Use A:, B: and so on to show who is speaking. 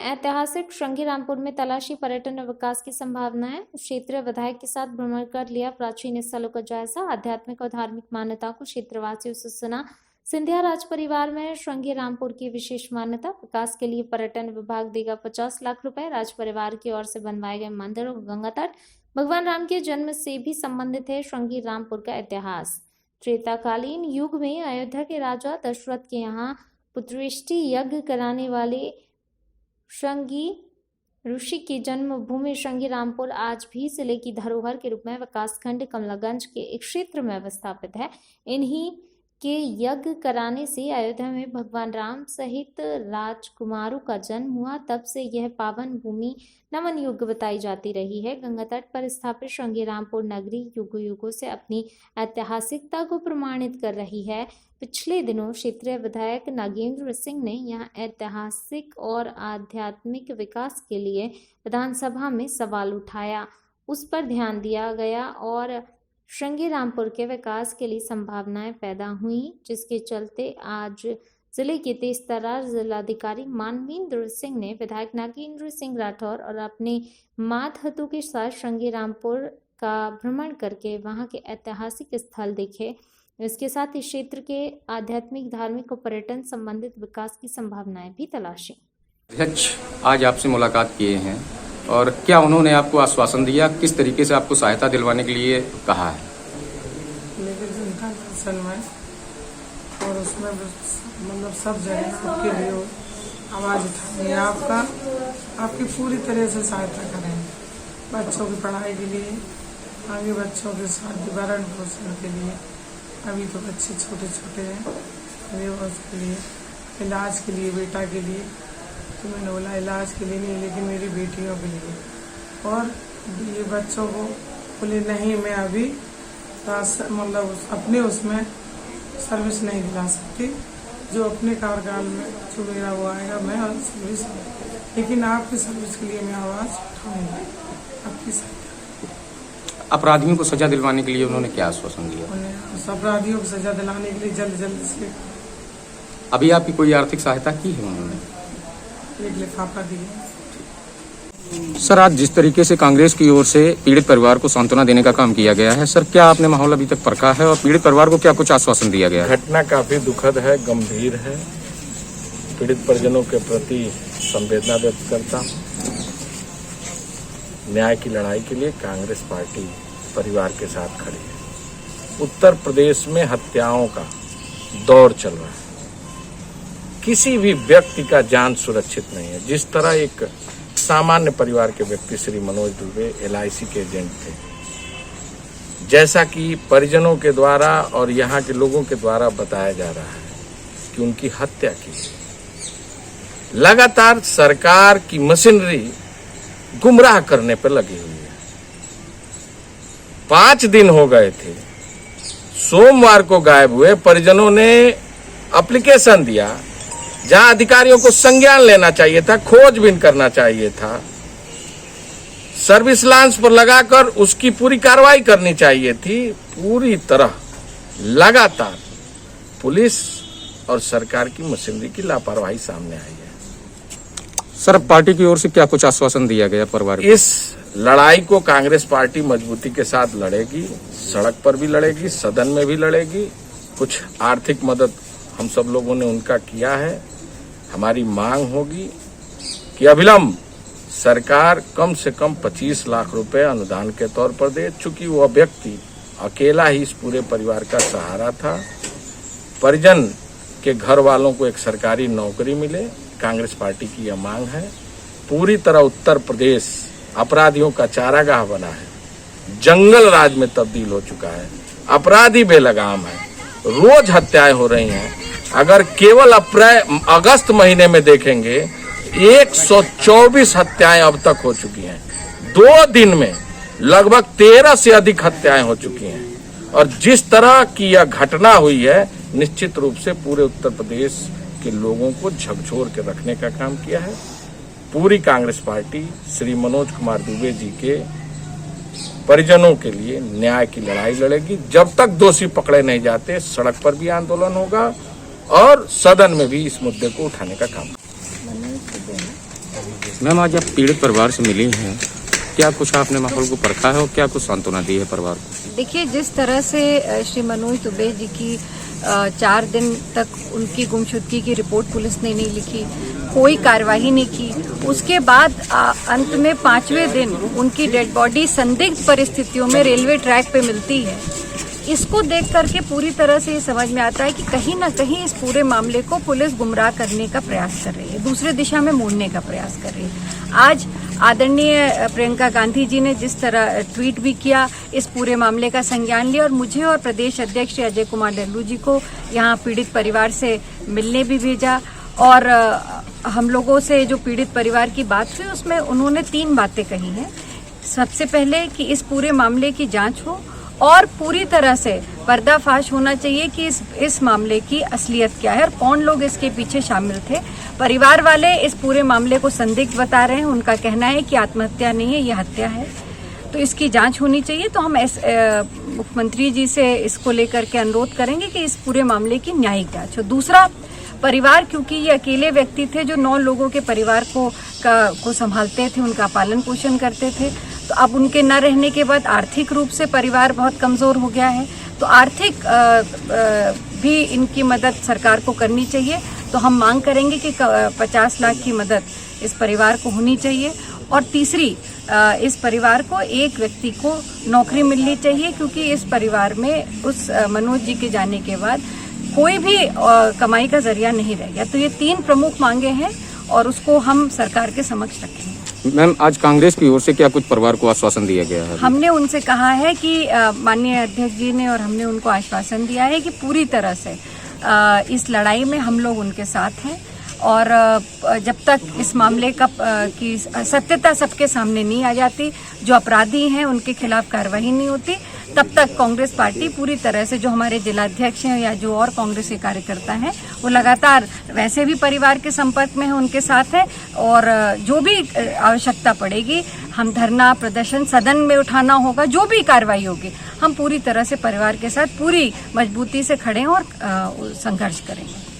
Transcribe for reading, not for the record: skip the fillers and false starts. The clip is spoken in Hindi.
A: ऐतिहासिक श्रृंगीरामपुर में तलाशी पर्यटन और विकास की संभावनाएं। क्षेत्रीय विधायक के साथ भ्रमण कर लिया प्राचीन स्थलों का जायजा। आध्यात्मिक और धार्मिक मान्यताओं को क्षेत्रवासियों से सुना। सिंधिया राज परिवार में श्रृंगीरामपुर की विशेष मान्यता। विकास के लिए पर्यटन विभाग देगा 50 लाख रुपए। राज परिवार की ओर से बनवाए गए मंदिर और गंगा तट भगवान राम के जन्म से भी संबंधित है। श्रृंगीरामपुर का इतिहास त्रेताकालीन युग में अयोध्या के राजा दशरथ के यहाँ पुत्रेष्टि यज्ञ कराने वाले श्रृंगी ऋषि की जन्मभूमि श्रृंगीरामपुर आज भी जिले की धरोहर के रूप में विकासखंड कमलागंज के एक क्षेत्र में स्थापित है। इन्हीं के यज्ञ कराने से अयोध्या में भगवान राम सहित राजकुमारों का जन्म हुआ। तब से यह पावन भूमि नमन योग्य बताई जाती रही है। गंगा तट पर स्थापित श्रृंगीरामपुर नगरी युगों युगों से अपनी ऐतिहासिकता को प्रमाणित कर रही है। पिछले दिनों क्षेत्रीय विधायक नागेंद्र सिंह ने यहां ऐतिहासिक और आध्यात्मिक विकास के लिए विधानसभा में सवाल उठाया। उस पर ध्यान दिया गया और श्रृंगीरामपुर के विकास के लिए संभावनाएं पैदा हुई, जिसके चलते आज जिले के तेजतर्रार जिलाधिकारी मानवेंद्र सिंह ने विधायक नागेंद्र सिंह राठौर और अपने मातहतों के साथ श्रृंगीरामपुर का भ्रमण करके वहां के ऐतिहासिक स्थल देखे। इसके साथ इस क्षेत्र के आध्यात्मिक, धार्मिक और पर्यटन संबंधित विकास की संभावनाएं भी तलाशी।
B: अध्यक्ष आज आपसे मुलाकात किए हैं और क्या उन्होंने आपको आश्वासन दिया, किस तरीके से आपको सहायता दिलवाने के लिए कहा है?
C: लेकिन जनता दर्शन में और उसमें मतलब सब जगह आपके लिए आवाज़ उठाएंगे, आपकी पूरी तरह से सहायता करेंगे। बच्चों की पढ़ाई के लिए, आगे बच्चों के साथ भरण पोषण के लिए, अभी तो बच्चे छोटे छोटे हैं, उसके लिए इलाज के लिए, बेटा के लिए तो मैंने बोला इलाज के लिए नहीं, लेकिन मेरी बेटियों के लिए। और ये बच्चों को बोले नहीं, मैं अभी मतलब अपने उसमें सर्विस नहीं दिला सकती, जो अपने कार्यकाल में जो मेरा वो आएगा मैं सर्विस, लेकिन आपकी सर्विस के लिए मैं आवाज़ उठाऊंगी। आपकी
B: अपराधियों को सजा दिलवाने के लिए उन्होंने क्या आश्वासन दिया?
C: उस अपराधियों को सजा दिलाने के लिए जल्द से।
B: अभी आपकी कोई आर्थिक सहायता की है उन्होंने?
C: एक लिफाफा दिया।
B: सर, आज जिस तरीके से कांग्रेस की ओर से पीड़ित परिवार को सांत्वना देने का काम किया गया है, सर क्या आपने माहौल अभी तक परखा है और पीड़ित परिवार को क्या कुछ आश्वासन दिया गया है?
D: घटना काफी दुखद है, गंभीर है। पीड़ित परिजनों के प्रति संवेदना व्यक्त करता हूँ। न्याय की लड़ाई के लिए कांग्रेस पार्टी परिवार के साथ खड़ी है। उत्तर प्रदेश में हत्याओं का दौर चल रहा है, किसी भी व्यक्ति का जान सुरक्षित नहीं है। जिस तरह एक सामान्य परिवार के व्यक्ति श्री मनोज दुबे LIC के एजेंट थे, जैसा कि परिजनों के द्वारा और यहाँ के लोगों के द्वारा बताया जा रहा है कि उनकी हत्या की। लगातार सरकार की मशीनरी गुमराह करने पर लगी हुई है। 5 दिन हो गए थे, सोमवार को गायब हुए। परिजनों ने एप्लीकेशन दिया, जहां अधिकारियों को संज्ञान लेना चाहिए था, खोजबीन करना चाहिए था, सर्विस लांच पर लगाकर उसकी पूरी कार्रवाई करनी चाहिए थी। पूरी तरह लगातार पुलिस और सरकार की मशीनरी की लापरवाही सामने आई है।
B: सर, पार्टी की ओर से क्या कुछ आश्वासन दिया गया परिवार को?
D: इस लड़ाई को कांग्रेस पार्टी मजबूती के साथ लड़ेगी, सड़क पर भी लड़ेगी, सदन में भी लड़ेगी। कुछ आर्थिक मदद हम सब लोगों ने उनका किया है। हमारी मांग होगी कि अविलंब सरकार कम से कम 25 लाख रुपए अनुदान के तौर पर दे, चूंकि वह व्यक्ति अकेला ही इस पूरे परिवार का सहारा था। परिजन के घर वालों को एक सरकारी नौकरी मिले। कांग्रेस पार्टी की यह मांग है। पूरी तरह उत्तर प्रदेश अपराधियों का चारागाह बना है, जंगल राज में तब्दील हो चुका है। अपराधी बेलगाम है, रोज हत्याएं हो रही हैं। अगर केवल अगस्त महीने में देखेंगे 124 हत्याएं अब तक हो चुकी हैं। 2 दिन में लगभग 13 से अधिक हत्याएं हो चुकी हैं। और जिस तरह की यह घटना हुई है, निश्चित रूप से पूरे उत्तर प्रदेश के लोगों को झकझोर के रखने का काम किया है। पूरी कांग्रेस पार्टी श्री मनोज कुमार दुबे जी के परिजनों के लिए न्याय की लड़ाई लड़ेगी। जब तक दोषी पकड़े नहीं जाते, सड़क पर भी आंदोलन होगा और सदन में भी इस मुद्दे को उठाने का काम।
B: मैम आज आप पीड़ित परिवार से मिली हैं, क्या कुछ आपने माहौल को परखा है और क्या कुछ सांत्वना दी है परिवार को?
E: देखिए, जिस तरह से श्री मनोज दुबे जी की 4 दिन तक उनकी गुमशुदगी की रिपोर्ट पुलिस ने नहीं लिखी, कोई कार्रवाई नहीं की, उसके बाद अंत में 5वें दिन उनकी डेड बॉडी संदिग्ध परिस्थितियों में रेलवे ट्रैक पे मिलती है। इसको देख करके पूरी तरह से ये समझ में आता है कि कहीं ना कहीं इस पूरे मामले को पुलिस गुमराह करने का प्रयास कर रही है, दूसरे दिशा में मोड़ने का प्रयास कर रही है। आज आदरणीय प्रियंका गांधी जी ने जिस तरह ट्वीट भी किया, इस पूरे मामले का संज्ञान लिया और मुझे और प्रदेश अध्यक्ष श्री अजय कुमार लल्लू जी को यहाँ पीड़ित परिवार से मिलने भी भेजा और हम लोगों से जो पीड़ित परिवार की बात हुई उसमें उन्होंने 3 बातें कही हैं। सबसे पहले कि इस पूरे मामले की जांच हो और पूरी तरह से पर्दाफाश होना चाहिए कि इस मामले की असलियत क्या है और कौन लोग इसके पीछे शामिल थे। परिवार वाले इस पूरे मामले को संदिग्ध बता रहे हैं, उनका कहना है कि आत्महत्या नहीं है, ये हत्या है, तो इसकी जांच होनी चाहिए। तो हम मुख्यमंत्री जी से इसको लेकर के अनुरोध करेंगे कि इस पूरे मामले की न्यायिक जांच हो। दूसरा, परिवार, क्योंकि ये अकेले व्यक्ति थे जो 9 लोगों के परिवार को संभालते थे, उनका पालन पोषण करते थे, तो अब उनके न रहने के बाद आर्थिक रूप से परिवार बहुत कमज़ोर हो गया है, तो आर्थिक भी इनकी मदद सरकार को करनी चाहिए। तो हम मांग करेंगे कि 50 लाख की मदद इस परिवार को होनी चाहिए। और तीसरी, इस परिवार को एक व्यक्ति को नौकरी मिलनी चाहिए, क्योंकि इस परिवार में उस मनोज जी के जाने के बाद कोई भी कमाई का जरिया नहीं रह गया। तो ये 3 प्रमुख मांगे हैं और उसको हम सरकार के समक्ष रखेंगे।
B: मैम आज कांग्रेस की ओर से क्या कुछ परिवार को आश्वासन दिया गया है?
E: हमने उनसे कहा है कि माननीय अध्यक्ष जी ने और हमने उनको आश्वासन दिया है कि पूरी तरह से इस लड़ाई में हम लोग उनके साथ हैं और जब तक इस मामले की सत्यता सबके सामने नहीं आ जाती, जो अपराधी हैं उनके खिलाफ कार्रवाई नहीं होती, तब तक कांग्रेस पार्टी पूरी तरह से, जो हमारे जिलाध्यक्ष हैं या जो और कांग्रेस के कार्यकर्ता हैं, वो लगातार वैसे भी परिवार के संपर्क में है, उनके साथ है और जो भी आवश्यकता पड़ेगी, हम धरना प्रदर्शन सदन में उठाना होगा, जो भी कार्रवाई होगी, हम पूरी तरह से परिवार के साथ पूरी मजबूती से खड़े हैं और संघर्ष करेंगे।